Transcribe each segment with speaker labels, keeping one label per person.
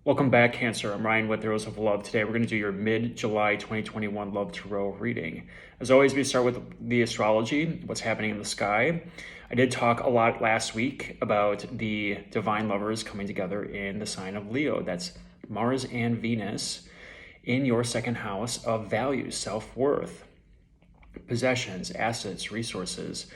Speaker 1: Welcome back, Cancer. I'm Ryan with Arrows of Love. Today we're going to do your mid-July 2021 Love Tarot reading. As always, we start with the astrology, what's happening in the sky. I did talk a lot last week about the divine lovers coming together in the sign of Leo. That's Mars and Venus in your second house of values, self-worth, possessions, assets, resources.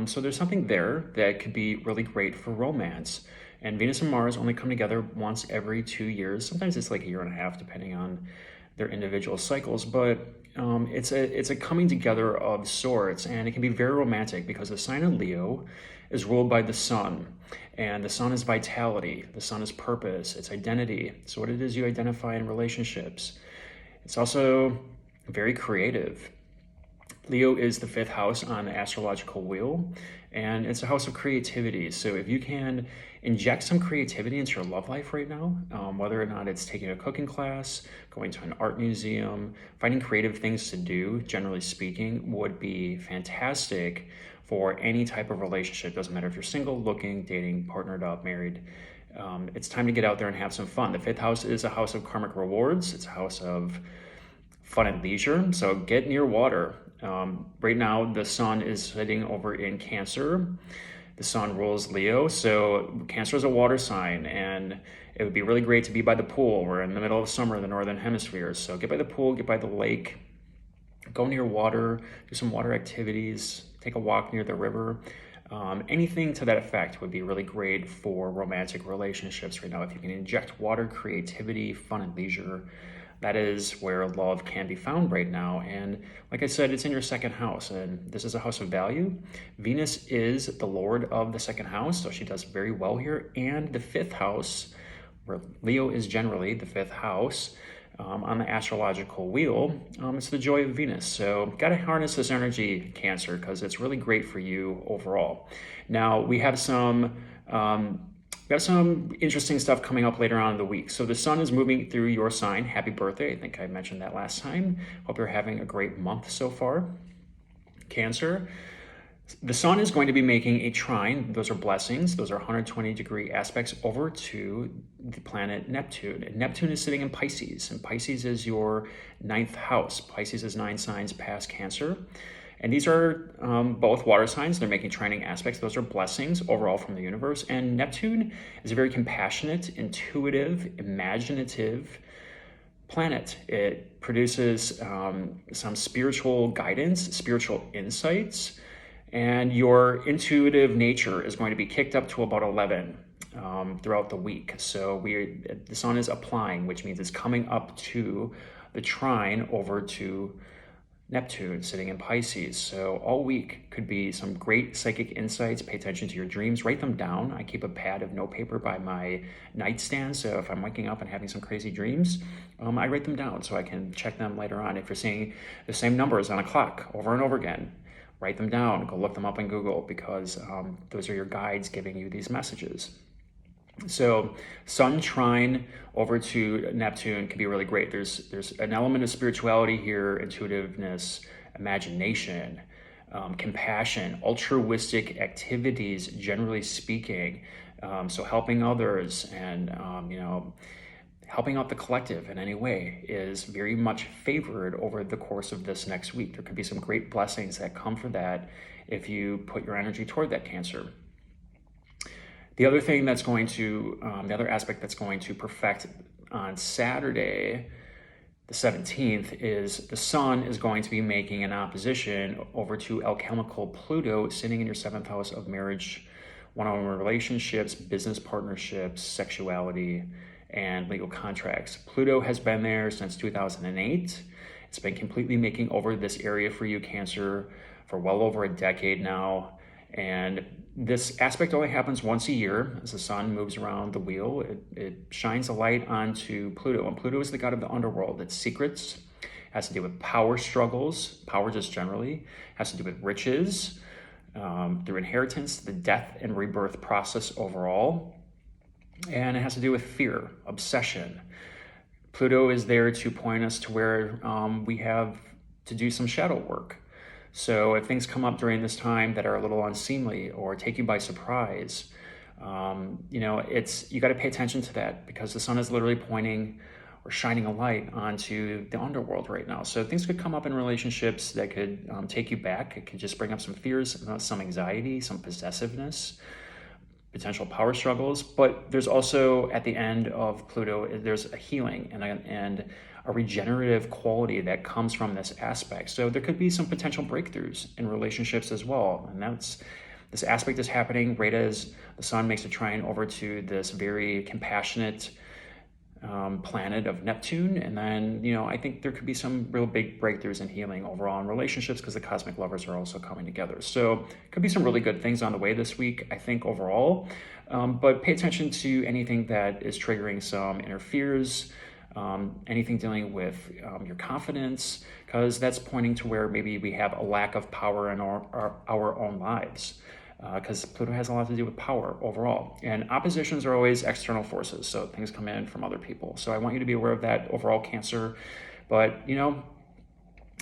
Speaker 1: So there's something there that could be really great for romance. And Venus and Mars only come together once every 2 years. Sometimes it's like a year and a half, depending on their individual cycles. But it's a coming together of sorts, and it can be very romantic because the sign of Leo is ruled by the sun, and the sun is vitality. The sun is purpose. It's identity. It's what it is you identify in relationships. It's also very creative. Leo is the fifth house on the astrological wheel, and it's a house of creativity. So if you can inject some creativity into your love life right now, whether or not it's taking a cooking class, going to an art museum, finding creative things to do, generally speaking, would be fantastic for any type of relationship. Doesn't matter if you're single, looking, dating, partnered up, married. It's time to get out there and have some fun. The fifth house is a house of karmic rewards. It's a house of fun and leisure. So get near water. Right now, the sun is sitting over in Cancer. The sun rules Leo. So Cancer is a water sign, and it would be really great to be by the pool. We're in the middle of summer in the Northern Hemisphere. So get by the pool, get by the lake, go near water, do some water activities, take a walk near the river. Anything to that effect would be really great for romantic relationships right now. If you can inject water, creativity, fun and leisure, that is where love can be found right now. And like I said, it's in your second house, and this is a house of value. Venus is the lord of the second house, so she does very well here. And the fifth house, where Leo is generally the fifth house on the astrological wheel, it's the joy of Venus. So got to harness this energy, Cancer, because it's really great for you overall. Now, we have some interesting stuff coming up later on in the week. So the sun is moving through your sign. Happy birthday. I think I mentioned that last time. Hope you're having a great month so far, Cancer. The sun is going to be making a trine. Those are blessings. Those are 120-degree aspects over to the planet Neptune. And Neptune is sitting in Pisces, and Pisces is your ninth house. Pisces is 9 signs past Cancer. And these are both water signs. They're making trining aspects. Those are blessings overall from the universe. And Neptune is a very compassionate, intuitive, imaginative planet. It produces some spiritual guidance, spiritual insights, and your intuitive nature is going to be kicked up to about 11 throughout the week. So the sun is applying, which means it's coming up to the trine over to Neptune sitting in Pisces. So all week could be some great psychic insights. Pay attention to your dreams, write them down. I keep a pad of notepaper by my nightstand, so if I'm waking up and having some crazy dreams, I write them down so I can check them later on. If you're seeing the same numbers on a clock over and over again, write them down, go look them up in Google, because those are your guides giving you these messages. So sun trine over to Neptune can be really great. There's an element of spirituality here, intuitiveness, imagination, compassion, altruistic activities, generally speaking. So helping others and, helping out the collective in any way is very much favored over the course of this next week. There could be some great blessings that come for that if you put your energy toward that, Cancer. The other thing that's going to, the other aspect that's going to perfect on Saturday, the 17th, is the sun is going to be making an opposition over to alchemical Pluto, sitting in your 7th house of marriage, one-on-one relationships, business partnerships, sexuality, and legal contracts. Pluto has been there since 2008. It's been completely making over this area for you, Cancer, for well over a decade now. And this aspect only happens once a year as the sun moves around the wheel. It shines a light onto Pluto, and Pluto is the god of the underworld. It's secrets, has to do with power struggles, power just generally, has to do with riches, through inheritance, the death and rebirth process overall, and it has to do with fear, obsession. Pluto is there to point us to where we have to do some shadow work. So if things come up during this time that are a little unseemly or take you by surprise, You know, you got to pay attention to that because the sun is literally pointing or shining a light onto the underworld right now. So things could come up in relationships that could take you back. It could just bring up some fears, some anxiety, some possessiveness, potential power struggles. But there's also, at the end of Pluto, there's a healing and a regenerative quality that comes from this aspect. So there could be some potential breakthroughs in relationships as well. And this aspect is happening right as the sun makes a trine over to this very compassionate planet of Neptune. And then, you know, I think there could be some real big breakthroughs in healing overall in relationships because the cosmic lovers are also coming together. So could be some really good things on the way this week, I think, overall. But pay attention to anything that is triggering some inner fears, anything dealing with your confidence, because that's pointing to where maybe we have a lack of power in our own lives. Because Pluto has a lot to do with power overall. And oppositions are always external forces, so things come in from other people. So I want you to be aware of that overall, Cancer. But, you know,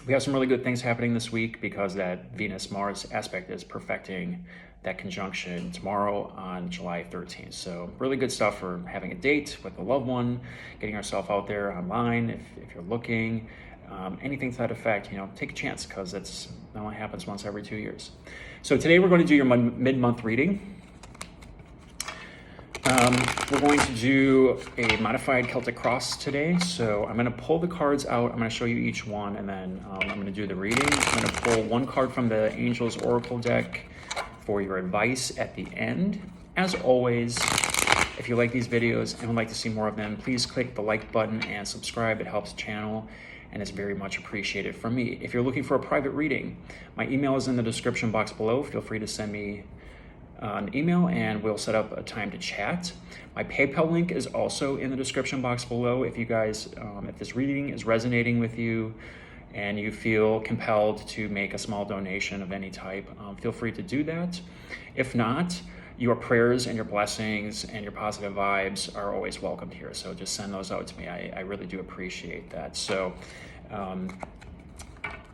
Speaker 1: we have some really good things happening this week because that Venus-Mars aspect is perfecting that conjunction tomorrow on July 13th. So really good stuff for having a date with a loved one, getting yourself out there online if you're looking. Anything to that effect, you know, take a chance because it only happens once every 2 years. So today we're going to do your mid-month reading. We're going to do a modified Celtic cross today. So I'm going to pull the cards out. I'm going to show you each one, and then I'm going to do the reading. I'm going to pull one card from the Angels Oracle deck for your advice at the end. As always, if you like these videos and would like to see more of them, please click the like button and subscribe. It helps the channel and it's very much appreciated from me. If you're looking for a private reading, my email is in the description box below. Feel free to send me an email and we'll set up a time to chat. My PayPal link is also in the description box below. If you guys, if this reading is resonating with you and you feel compelled to make a small donation of any type, feel free to do that. If not, your prayers and your blessings and your positive vibes are always welcomed here. So just send those out to me. I really do appreciate that. So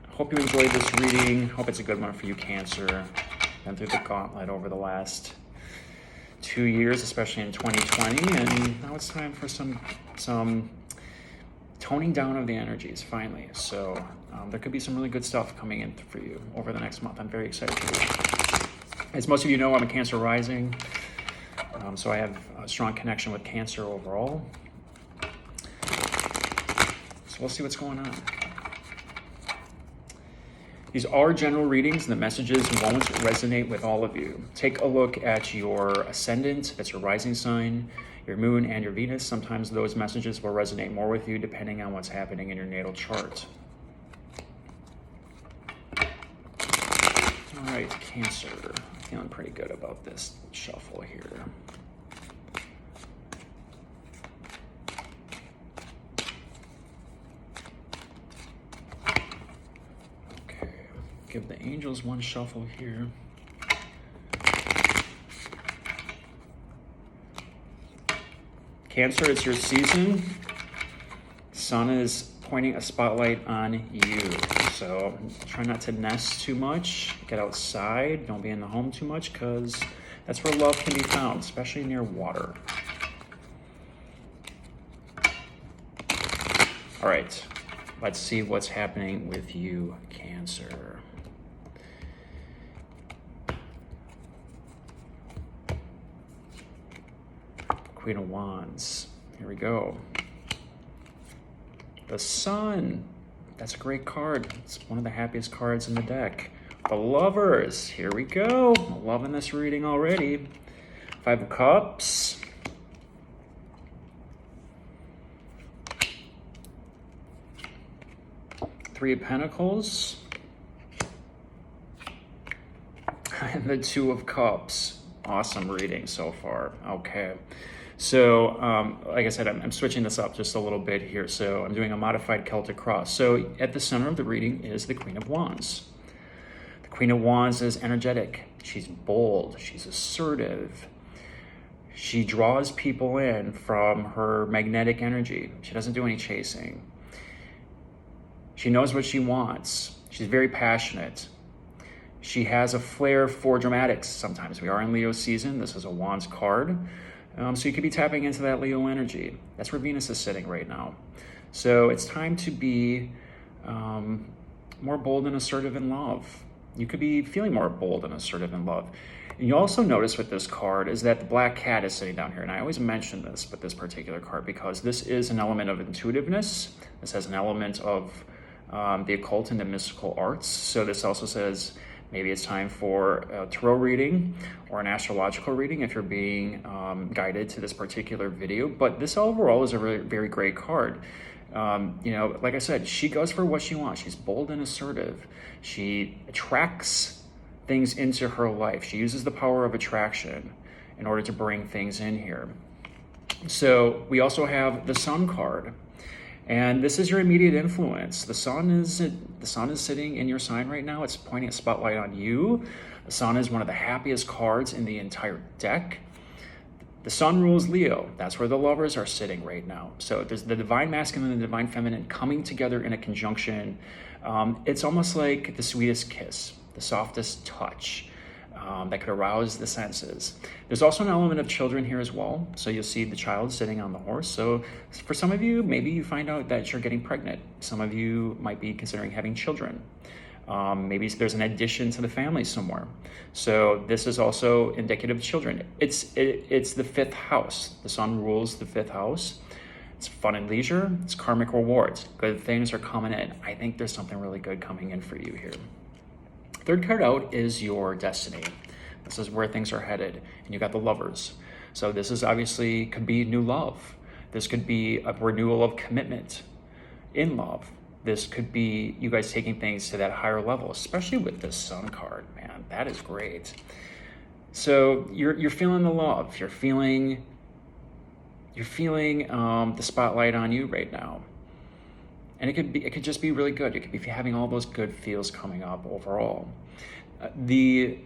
Speaker 1: hope you enjoyed this reading. Hope it's a good one for you, Cancer. Been through the gauntlet over the last 2 years, especially in 2020. And now it's time for some toning down of the energies, finally. So there could be some really good stuff coming in for you over the next month. I'm very excited for you. As most of you know, I'm a Cancer rising, so I have a strong connection with Cancer overall. So we'll see what's going on. These are general readings, and the messages won't resonate with all of you. Take a look at your ascendant, that's your rising sign, your moon, and your Venus. Sometimes those messages will resonate more with you depending on what's happening in your natal chart. All right, Cancer. Feeling pretty good about this shuffle here. Okay, give the angels one shuffle here. Cancer, it's your season. Sun is pointing a spotlight on you. So try not to nest too much, get outside, don't be in the home too much because that's where love can be found, especially near water. All right, let's see what's happening with you, Cancer. Queen of Wands, here we go. The Sun. That's a great card. It's one of the happiest cards in the deck. The Lovers. Here we go. I'm loving this reading already. 5 of Cups. Three of Pentacles. And the 2 of Cups. Awesome reading so far. Okay. So, like I said, I'm switching this up just a little bit here. So I'm doing a modified Celtic cross. So at the center of the reading is the Queen of Wands. The Queen of Wands is energetic. She's bold. She's assertive. She draws people in from her magnetic energy. She doesn't do any chasing. She knows what she wants. She's very passionate. She has a flair for dramatics sometimes. We are in Leo season. This is a Wands card. So you could be tapping into that Leo energy. That's where Venus is sitting right now. So it's time to be more bold and assertive in love. You could be feeling more bold and assertive in love. And you also notice with this card is that the black cat is sitting down here. And I always mention this with this particular card because this is an element of intuitiveness. This has an element of the occult and the mystical arts. So this also says maybe it's time for a tarot reading or an astrological reading if you're being guided to this particular video. But this overall is a very, very great card. You know, like I said, she goes for what she wants. She's bold and assertive. She attracts things into her life. She uses the power of attraction in order to bring things in here. So we also have the Sun card. And this is your immediate influence. The sun is sitting in your sign right now. It's pointing a spotlight on you. The Sun is one of the happiest cards in the entire deck. The Sun rules Leo. That's where the lovers are sitting right now. So there's the divine masculine and the divine feminine coming together in a conjunction. It's almost like the sweetest kiss, the softest touch that could arouse the senses. There's also an element of children here as well. So you'll see the child sitting on the horse. So for some of you, maybe you find out that you're getting pregnant. Some of you might be considering having children. Maybe there's an addition to the family somewhere. So this is also indicative of children. It's the fifth house. The Sun rules the fifth house. It's fun and leisure. It's karmic rewards. Good things are coming in. I think there's something really good coming in for you here. Third card out is your destiny. This is where things are headed. And you got the lovers. So this is obviously could be new love. This could be a renewal of commitment in love. This could be you guys taking things to that higher level, especially with this Sun card, man. That is great. So you're feeling the love. You're feeling the spotlight on you right now. And it could just be really good. You could be having all those good feels coming up overall. The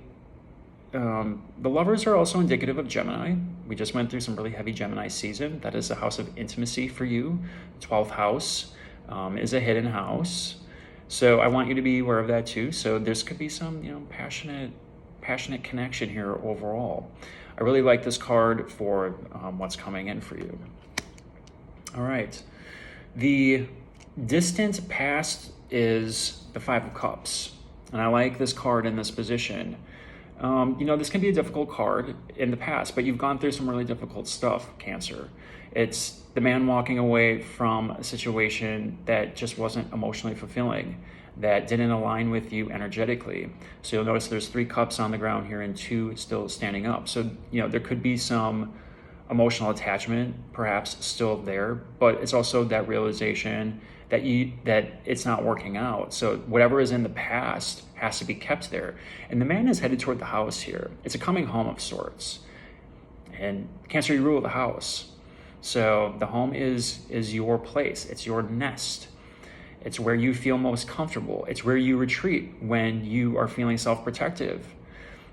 Speaker 1: lovers are also indicative of Gemini. We just went through some really heavy Gemini season. That is the house of intimacy for you. 12th house is a hidden house. So I want you to be aware of that too. So this could be some, passionate connection here overall. I really like this card for what's coming in for you. All right. The distant past is the Five of Cups. And I like this card in this position. This can be a difficult card in the past, but you've gone through some really difficult stuff, Cancer. It's the man walking away from a situation that just wasn't emotionally fulfilling, that didn't align with you energetically. So you'll notice there's 3 cups on the ground here and 2 still standing up. So, there could be some emotional attachment perhaps still there, but it's also that realization that it's not working out. So whatever is in the past has to be kept there. And the man is headed toward the house here. It's a coming home of sorts. And Cancer, you rule the house. So the home is your place. It's your nest. It's where you feel most comfortable. It's where you retreat when you are feeling self-protective.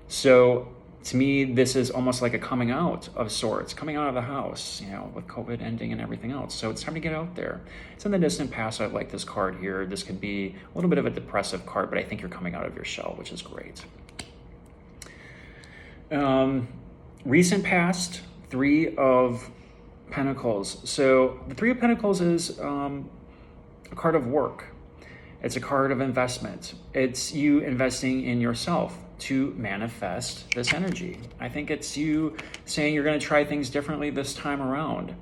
Speaker 1: So to me, this is almost like a coming out of sorts, coming out of the house, with COVID ending and everything else. So it's time to get out there. It's in the distant past. I like this card here. This could be a little bit of a depressive card, but I think you're coming out of your shell, which is great. Recent past, 3 of Pentacles. So the 3 of Pentacles is a card of work. It's a card of investment. It's you investing in yourself to manifest this energy. I think it's you saying you're going to try things differently this time around.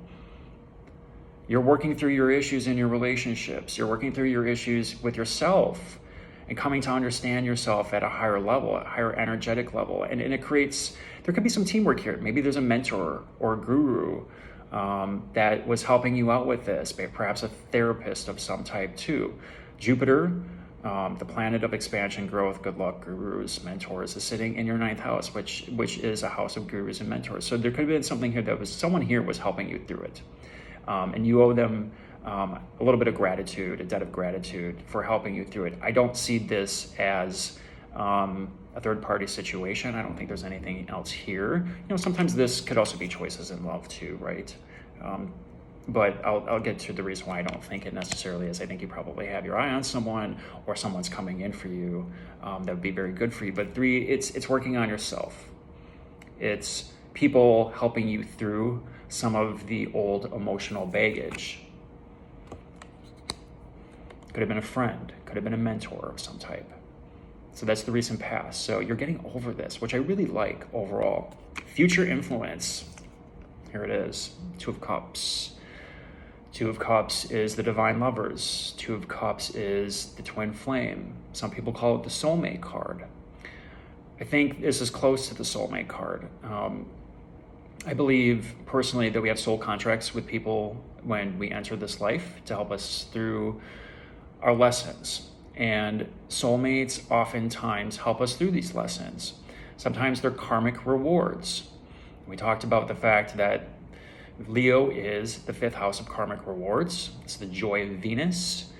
Speaker 1: You're working through your issues in your relationships. You're working through your issues with yourself and coming to understand yourself at a higher level, a higher energetic level. And it creates, there could be some teamwork here. Maybe there's a mentor or a guru that was helping you out with this, perhaps a therapist of some type too. Jupiter, the planet of expansion, growth, good luck, gurus, mentors, is sitting in your 9th house, which is a house of gurus and mentors. So there could have been something here that was someone here was helping you through it, and you owe them a little bit of gratitude, a debt of gratitude for helping you through it. I don't see this as a third-party situation. I don't think there's anything else here. Sometimes this could also be choices in love too, right? but I'll get to the reason why I don't think it necessarily is. I think you probably have your eye on someone, or someone's coming in for you that would be very good for you. But 3, it's working on yourself. It's people helping you through some of the old emotional baggage. Could have been a friend, could have been a mentor of some type. So that's the recent past. So you're getting over this, which I really like overall. Future influence. Here it is. 2 of Cups. 2 of Cups is the Divine Lovers. 2 of Cups is the Twin Flame. Some people call it the Soulmate card. I think this is close to the Soulmate card. I believe personally that we have soul contracts with people when we enter this life to help us through our lessons. And soulmates oftentimes help us through these lessons. Sometimes they're karmic rewards. We talked about the fact that Leo is the 5th house of karmic rewards. It's the joy of Venus.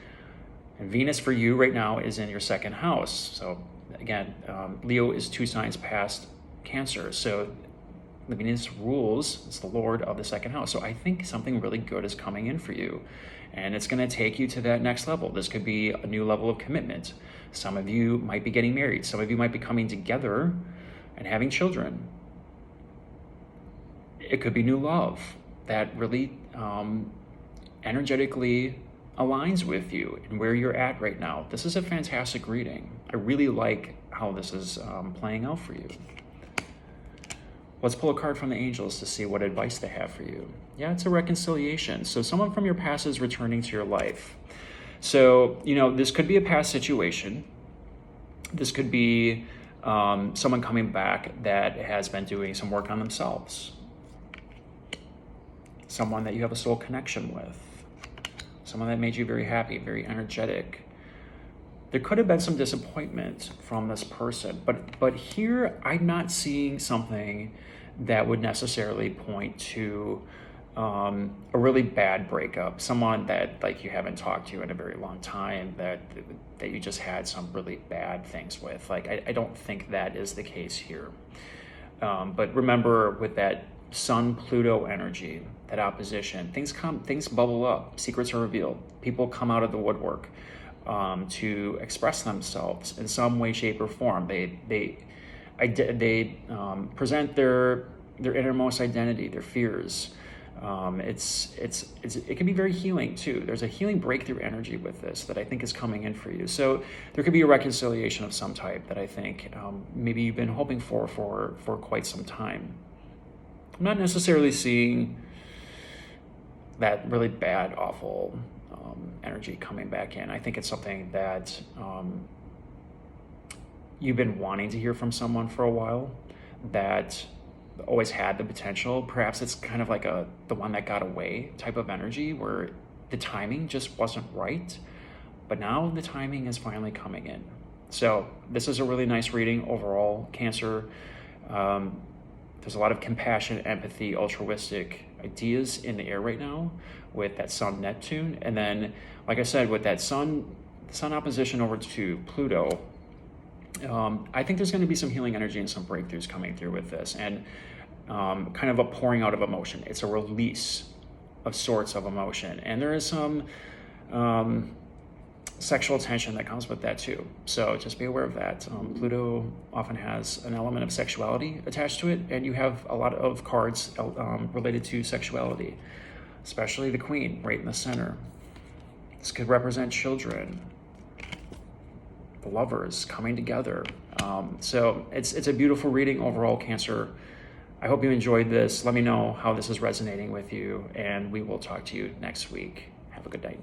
Speaker 1: And Venus for you right now is in your 2nd house. So again, Leo is 2 signs past Cancer. So the Venus rules, it's the lord of the 2nd house. So I think something really good is coming in for you. And it's going to take you to that next level. This could be a new level of commitment. Some of you might be getting married. Some of you might be coming together and having children. It could be new love that really energetically aligns with you and where you're at right now. This is a fantastic reading. I really like how this is playing out for you. Let's pull a card from the angels to see what advice they have for you. Yeah, it's a reconciliation. So someone from your past is returning to your life. So, this could be a past situation. This could be someone coming back that has been doing some work on themselves. Someone that you have a soul connection with. Someone that made you very happy, very energetic. There could have been some disappointment from this person, but here I'm not seeing something that would necessarily point to a really bad breakup. Someone that you haven't talked to in a very long time, that you just had some really bad things with. I don't think that is the case here. But remember, with that Sun-Pluto energy, that opposition, things bubble up, secrets are revealed, people come out of the woodwork to express themselves in some way, shape, or form. They present their innermost identity, their fears. It can be very healing too. There's a healing breakthrough energy with this that I think is coming in for you. So there could be a reconciliation of some type that I think maybe you've been hoping for quite some time. I'm not necessarily seeing that really bad, awful energy coming back in. I think it's something that you've been wanting to hear from someone for a while, that always had the potential. Perhaps it's kind of like the one that got away type of energy, where the timing just wasn't right, but now the timing is finally coming in. So this is a really nice reading overall, Cancer. There's a lot of compassion, empathy, altruistic ideas in the air right now with that Sun-Neptune. And then, like I said, with that Sun opposition over to Pluto, I think there's going to be some healing energy and some breakthroughs coming through with this, and kind of a pouring out of emotion. It's a release of sorts of emotion, and there is some sexual tension that comes with that too. So just be aware of that. Pluto often has an element of sexuality attached to it, and you have a lot of cards related to sexuality, especially the Queen right in the center. This could represent children, the lovers coming together. So it's a beautiful reading overall, Cancer. I hope you enjoyed this. Let me know how this is resonating with you, and we will talk to you next week. Have a good night.